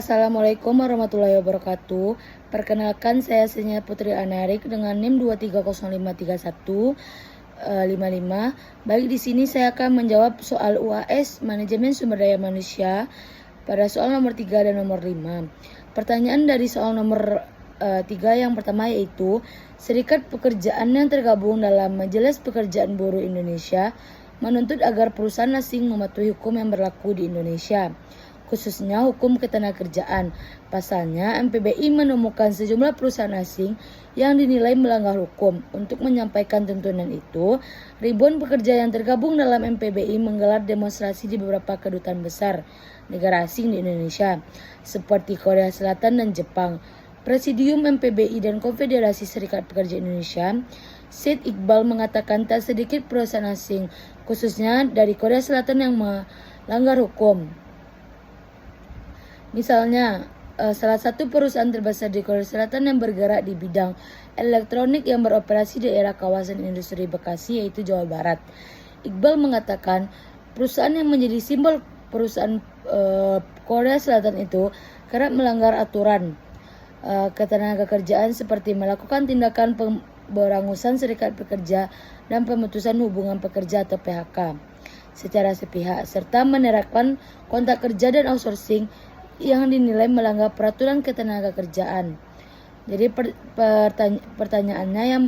Assalamualaikum warahmatullahi wabarakatuh. Perkenalkan, saya Senya Putri Anarik dengan NIM 230053155. Baik, di sini saya akan menjawab soal UAS Manajemen Sumber Daya Manusia pada soal nomor 3 dan nomor 5. Pertanyaan dari soal nomor 3 yang pertama yaitu serikat pekerjaan yang tergabung dalam Majelis Pekerjaan Buruh Indonesia menuntut agar perusahaan asing mematuhi hukum yang berlaku di Indonesia, khususnya hukum ketenagakerjaan. Pasalnya, MPBI menemukan sejumlah perusahaan asing yang dinilai melanggar hukum. Untuk menyampaikan tuntunan itu, ribuan pekerja yang tergabung dalam MPBI menggelar demonstrasi di beberapa kedutaan besar negara asing di Indonesia, seperti Korea Selatan dan Jepang. Presidium MPBI dan Konfederasi Serikat Pekerja Indonesia, Syed Iqbal, mengatakan tak sedikit perusahaan asing, khususnya dari Korea Selatan, yang melanggar hukum. Misalnya, salah satu perusahaan terbesar di Korea Selatan yang bergerak di bidang elektronik yang beroperasi di daerah kawasan industri Bekasi, yaitu Jawa Barat. Iqbal mengatakan perusahaan yang menjadi simbol perusahaan Korea Selatan itu kerap melanggar aturan ketenagakerjaan seperti melakukan tindakan pemberangusan serikat pekerja dan pemutusan hubungan pekerja atau PHK secara sepihak, serta menerapkan kontrak kerja dan outsourcing yang dinilai melanggar peraturan ketenagakerjaan. Jadi pertanyaannya,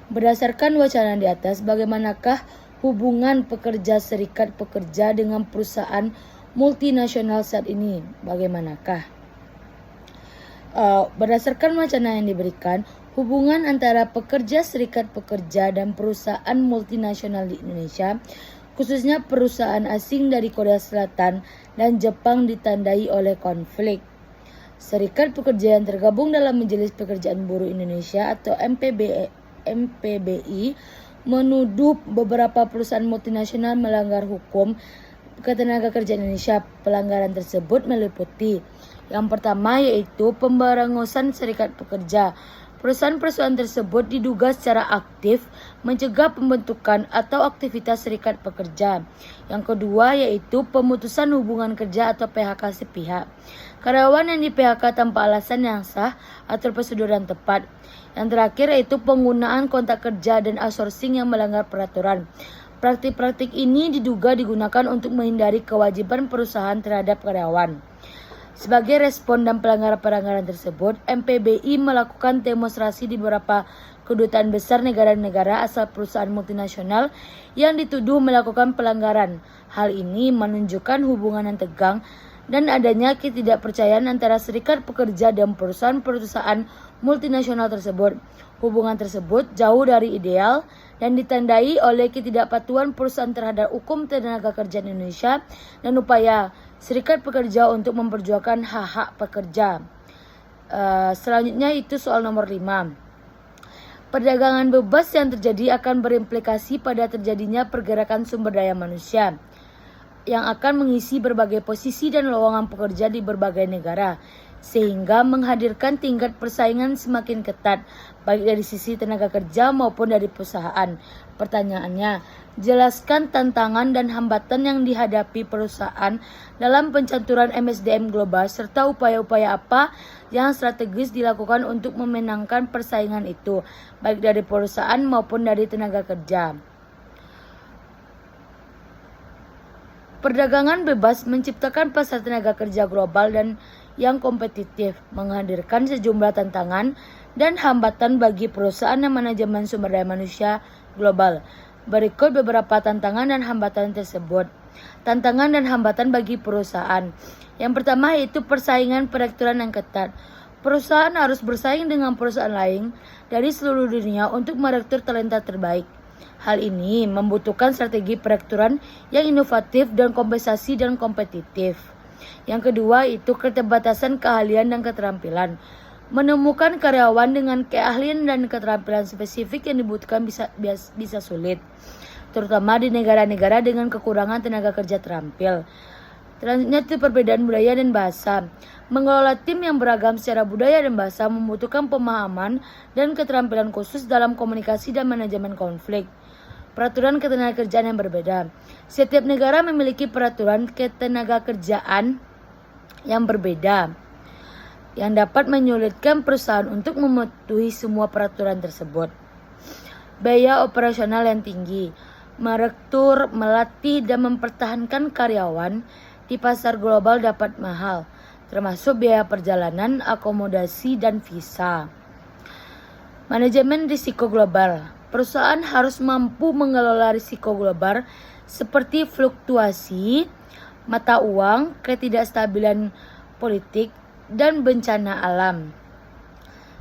berdasarkan wacana di atas, bagaimanakah hubungan pekerja serikat pekerja dengan perusahaan multinasional saat ini? Bagaimanakah? Berdasarkan wacana yang diberikan, hubungan antara pekerja serikat pekerja dan perusahaan multinasional di Indonesia, khususnya perusahaan asing dari Korea Selatan dan Jepang, ditandai oleh konflik. Serikat pekerja yang tergabung dalam Majelis Pekerjaan Buruh Indonesia atau MPBI menuduh beberapa perusahaan multinasional melanggar hukum ketenagakerjaan Indonesia. Pelanggaran tersebut meliputi: yang pertama yaitu pemberangusan serikat pekerja. Perusahaan-perusahaan tersebut diduga secara aktif mencegah pembentukan atau aktivitas serikat pekerja. Yang kedua yaitu pemutusan hubungan kerja atau PHK sepihak. Karyawan yang di PHK tanpa alasan yang sah atau prosedur yang tepat. Yang terakhir yaitu penggunaan kontrak kerja dan outsourcing yang melanggar peraturan. Praktik-praktik ini diduga digunakan untuk menghindari kewajiban perusahaan terhadap karyawan. Sebagai respon dan pelanggaran-pelanggaran tersebut, MPBI melakukan demonstrasi di beberapa kedutaan besar negara-negara asal perusahaan multinasional yang dituduh melakukan pelanggaran. Hal ini menunjukkan hubungan yang tegang dan adanya ketidakpercayaan antara serikat pekerja dan perusahaan-perusahaan multinasional tersebut. Hubungan tersebut jauh dari ideal dan ditandai oleh ketidakpatuhan perusahaan terhadap hukum ketenagakerjaan Indonesia dan upaya serikat pekerja untuk memperjuangkan hak-hak pekerja. Selanjutnya itu soal nomor 5. Perdagangan bebas yang terjadi akan berimplikasi pada terjadinya pergerakan sumber daya manusia yang akan mengisi berbagai posisi dan lowongan pekerja di berbagai negara, sehingga menghadirkan tingkat persaingan semakin ketat, baik dari sisi tenaga kerja maupun dari perusahaan. Pertanyaannya, jelaskan tantangan dan hambatan yang dihadapi perusahaan dalam pencanturan MSDM global, serta upaya-upaya apa yang strategis dilakukan untuk memenangkan persaingan itu, baik dari perusahaan maupun dari tenaga kerja. Perdagangan bebas menciptakan pasar tenaga kerja global dan yang kompetitif, menghadirkan sejumlah tantangan dan hambatan bagi perusahaan dan manajemen sumber daya manusia global. Berikut beberapa tantangan dan hambatan tersebut. Tantangan dan hambatan bagi perusahaan. Yang pertama yaitu persaingan peraturan yang ketat. Perusahaan harus bersaing dengan perusahaan lain dari seluruh dunia untuk merekrut talenta terbaik. Hal ini membutuhkan strategi perekrutan yang inovatif dan kompensasi dan kompetitif. Yang kedua itu keterbatasan keahlian dan keterampilan. Menemukan karyawan dengan keahlian dan keterampilan spesifik yang dibutuhkan bisa sulit, terutama di negara-negara dengan kekurangan tenaga kerja terampil. Selanjutnya itu perbedaan budaya dan bahasa. Mengelola tim yang beragam secara budaya dan bahasa membutuhkan pemahaman dan keterampilan khusus dalam komunikasi dan manajemen konflik. Peraturan ketenagakerjaan yang berbeda. Setiap negara memiliki peraturan ketenagakerjaan yang berbeda, yang dapat menyulitkan perusahaan untuk mematuhi semua peraturan tersebut. Biaya operasional yang tinggi, merekrut, melatih, dan mempertahankan karyawan di pasar global dapat mahal, termasuk biaya perjalanan, akomodasi, dan visa. Manajemen risiko global. Perusahaan harus mampu mengelola risiko global seperti fluktuasi mata uang, ketidakstabilan politik, dan bencana alam.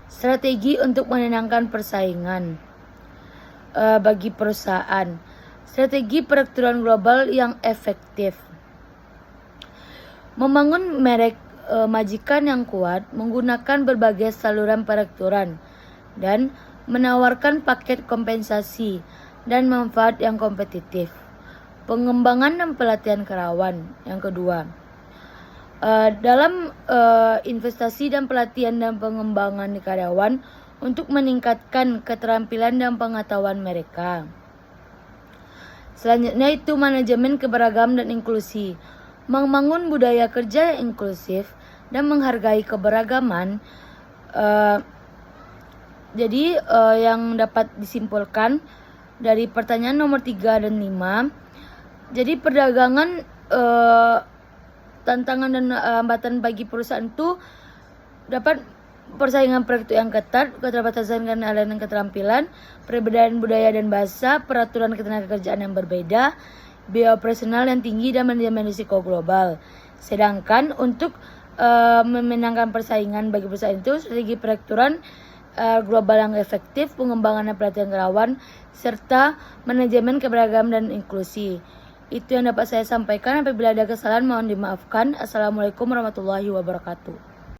Strategi untuk menenangkan persaingan bagi perusahaan. Strategi perekrutan global yang efektif. Membangun merek majikan yang kuat menggunakan berbagai saluran perekrutan dan menawarkan paket kompensasi dan manfaat yang kompetitif. Pengembangan dan pelatihan karyawan yang kedua. Dalam investasi dan pelatihan dan pengembangan karyawan untuk meningkatkan keterampilan dan pengetahuan mereka. Selanjutnya itu manajemen keberagaman dan inklusi. Membangun budaya kerja yang inklusif dan menghargai keberagaman. Jadi yang dapat disimpulkan dari pertanyaan nomor 3 dan 5. Jadi perdagangan tantangan dan hambatan bagi perusahaan itu dapat persaingan produktif yang ketat, keterbatasan dan aliran keterampilan, perbedaan budaya dan bahasa, peraturan ketenagakerjaan yang berbeda, biaya operasional yang tinggi, dan manajemen risiko global. Sedangkan untuk memenangkan persaingan bagi perusahaan itu strategi perekrutan global yang efektif, pengembangan dan pelatihan karyawan, serta manajemen keberagaman dan inklusi. Itu yang dapat saya sampaikan. Apabila ada kesalahan mohon dimaafkan. Assalamualaikum warahmatullahi wabarakatuh.